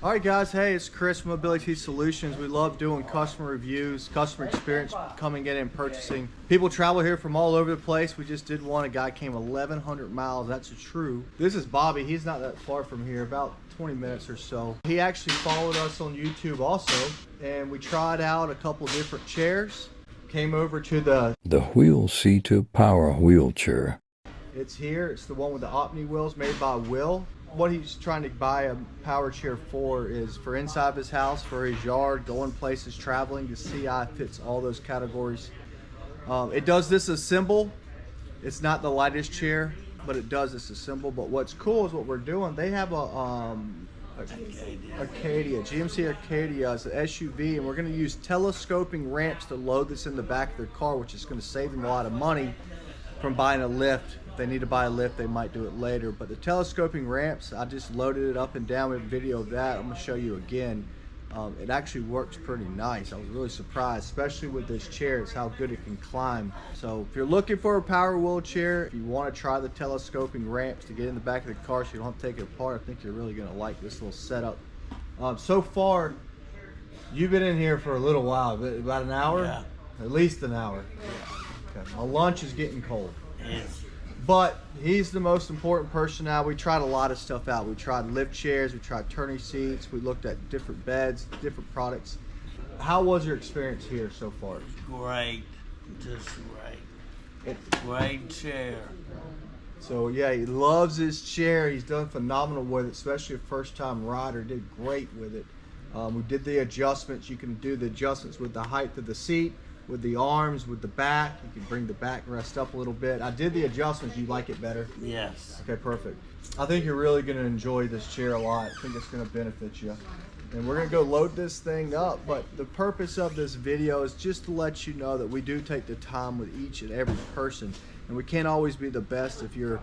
All right, guys. Hey, it's Chris from Mobility Solutions. We love doing customer reviews, customer experience, coming in and purchasing. People travel here from all over the place. We just did one. A guy came 1,100 miles. That's true. This is Bobby. He's not that far from here, about 20 minutes or so. He actually followed us on YouTube also, and we tried out a couple different chairs. Came over to the Whill C2 power wheelchair. It's here. It's the one with the Omni wheels made by Whill. What he's trying to buy a power chair for is for inside of his house, for his yard, going places, traveling. The CI fits all those categories. It does this assemble. It's not the lightest chair, but it does this assemble. But what's cool is what we're doing. They have a Acadia, GMC Acadia is an SUV, and we're going to use telescoping ramps to load this in the back of their car, which is going to save them a lot of money from buying a lift. If they need to buy a lift, they might do it later. But the telescoping ramps, I just loaded it up and down with a video of that. I'm going to show you again. It actually works pretty nice. I was really surprised, especially with this chair. It's how good it can climb. So if you're looking for a power wheelchair, if you want to try the telescoping ramps to get in the back of the car so you don't have to take it apart, I think you're really going to like this little setup. So far, you've been in here for a little while, about an hour? Yeah. At least an hour. Yeah. Okay. My lunch is getting cold. Yes. But he's the most important person now. We tried a lot of stuff out. We tried lift chairs, we tried turning seats, we looked at different beds, different products. How was your experience here so far? Great. Just great. Great chair. So yeah, he loves his chair. He's done phenomenal with it, especially a first-time rider. Did great with it. We did the adjustments. You can do the adjustments with the height of the seat, with the arms, with the back. You can bring the back rest up a little bit. I did the adjustments. You like it better? Yes. Okay, perfect. I think you're really going to enjoy this chair a lot. I think it's going to benefit you. And we're going to go load this thing up, but the purpose of this video is just to let you know that we do take the time with each and every person. And we can't always be the best if you're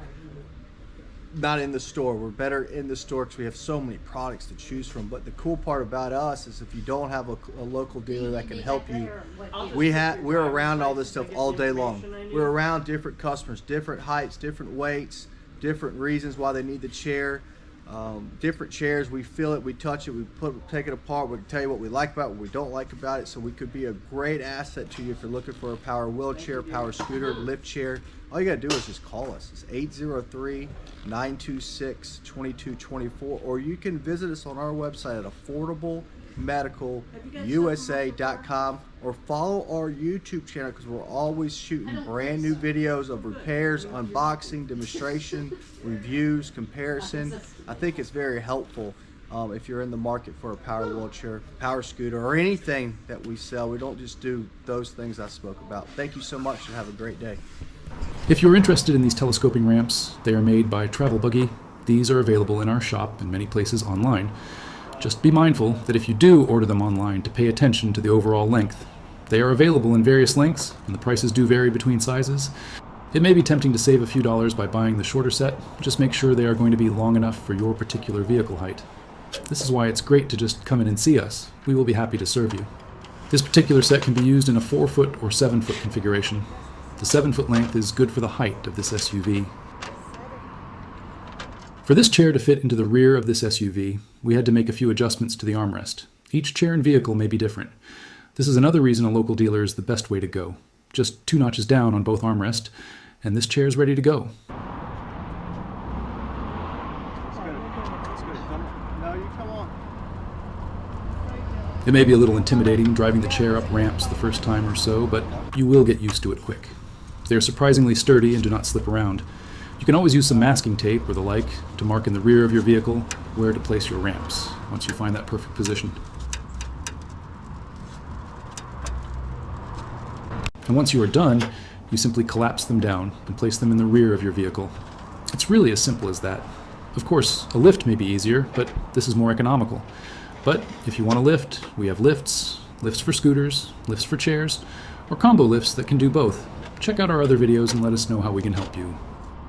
not in the store. We're better in the store because we have so many products to choose from. But the cool part about us is if you don't have a local dealer that can help you, we're around all this stuff all day long. We're around different customers, different heights, different weights, different reasons why they need the chair. Different chairs, we feel it, we touch it, we take it apart, we can tell you what we like about it, what we don't like about it. So we could be a great asset to you if you're looking for a power wheelchair, power scooter, lift chair. All you gotta do is just call us. It's 803-926-2224, or you can visit us on our website at affordablemedicalusa.com, or follow our YouTube channel because we're always shooting brand new videos of repairs, unboxing, demonstration, reviews, comparison. I think it's very helpful if you're in the market for a power wheelchair, power scooter, or anything that we sell. We don't just do those things I spoke about. Thank you so much and have a great day. If you're interested in these telescoping ramps, they are made by Travel Buggy. These are available in our shop and many places online. Just be mindful that if you do order them online, to pay attention to the overall length. They are available in various lengths, and the prices do vary between sizes. It may be tempting to save a few dollars by buying the shorter set. Just make sure they are going to be long enough for your particular vehicle height. This is why it's great to just come in and see us. We will be happy to serve you. This particular set can be used in a 4-foot or 7-foot configuration. The 7-foot length is good for the height of this SUV. For this chair to fit into the rear of this SUV, we had to make a few adjustments to the armrest. Each chair and vehicle may be different. This is another reason a local dealer is the best way to go. Just 2 notches down on both armrests, and this chair is ready to go. It may be a little intimidating driving the chair up ramps the first time or so, but you will get used to it quick. They are surprisingly sturdy and do not slip around. You can always use some masking tape or the like to mark in the rear of your vehicle where to place your ramps once you find that perfect position. And once you are done, you simply collapse them down and place them in the rear of your vehicle. It's really as simple as that. Of course, a lift may be easier, but this is more economical. But if you want a lift, we have lifts for scooters, lifts for chairs, or combo lifts that can do both. Check out our other videos and let us know how we can help you.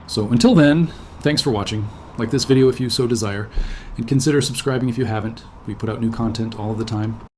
So until then, thanks for watching. Like this video if you so desire, and consider subscribing if you haven't. We put out new content all of the time.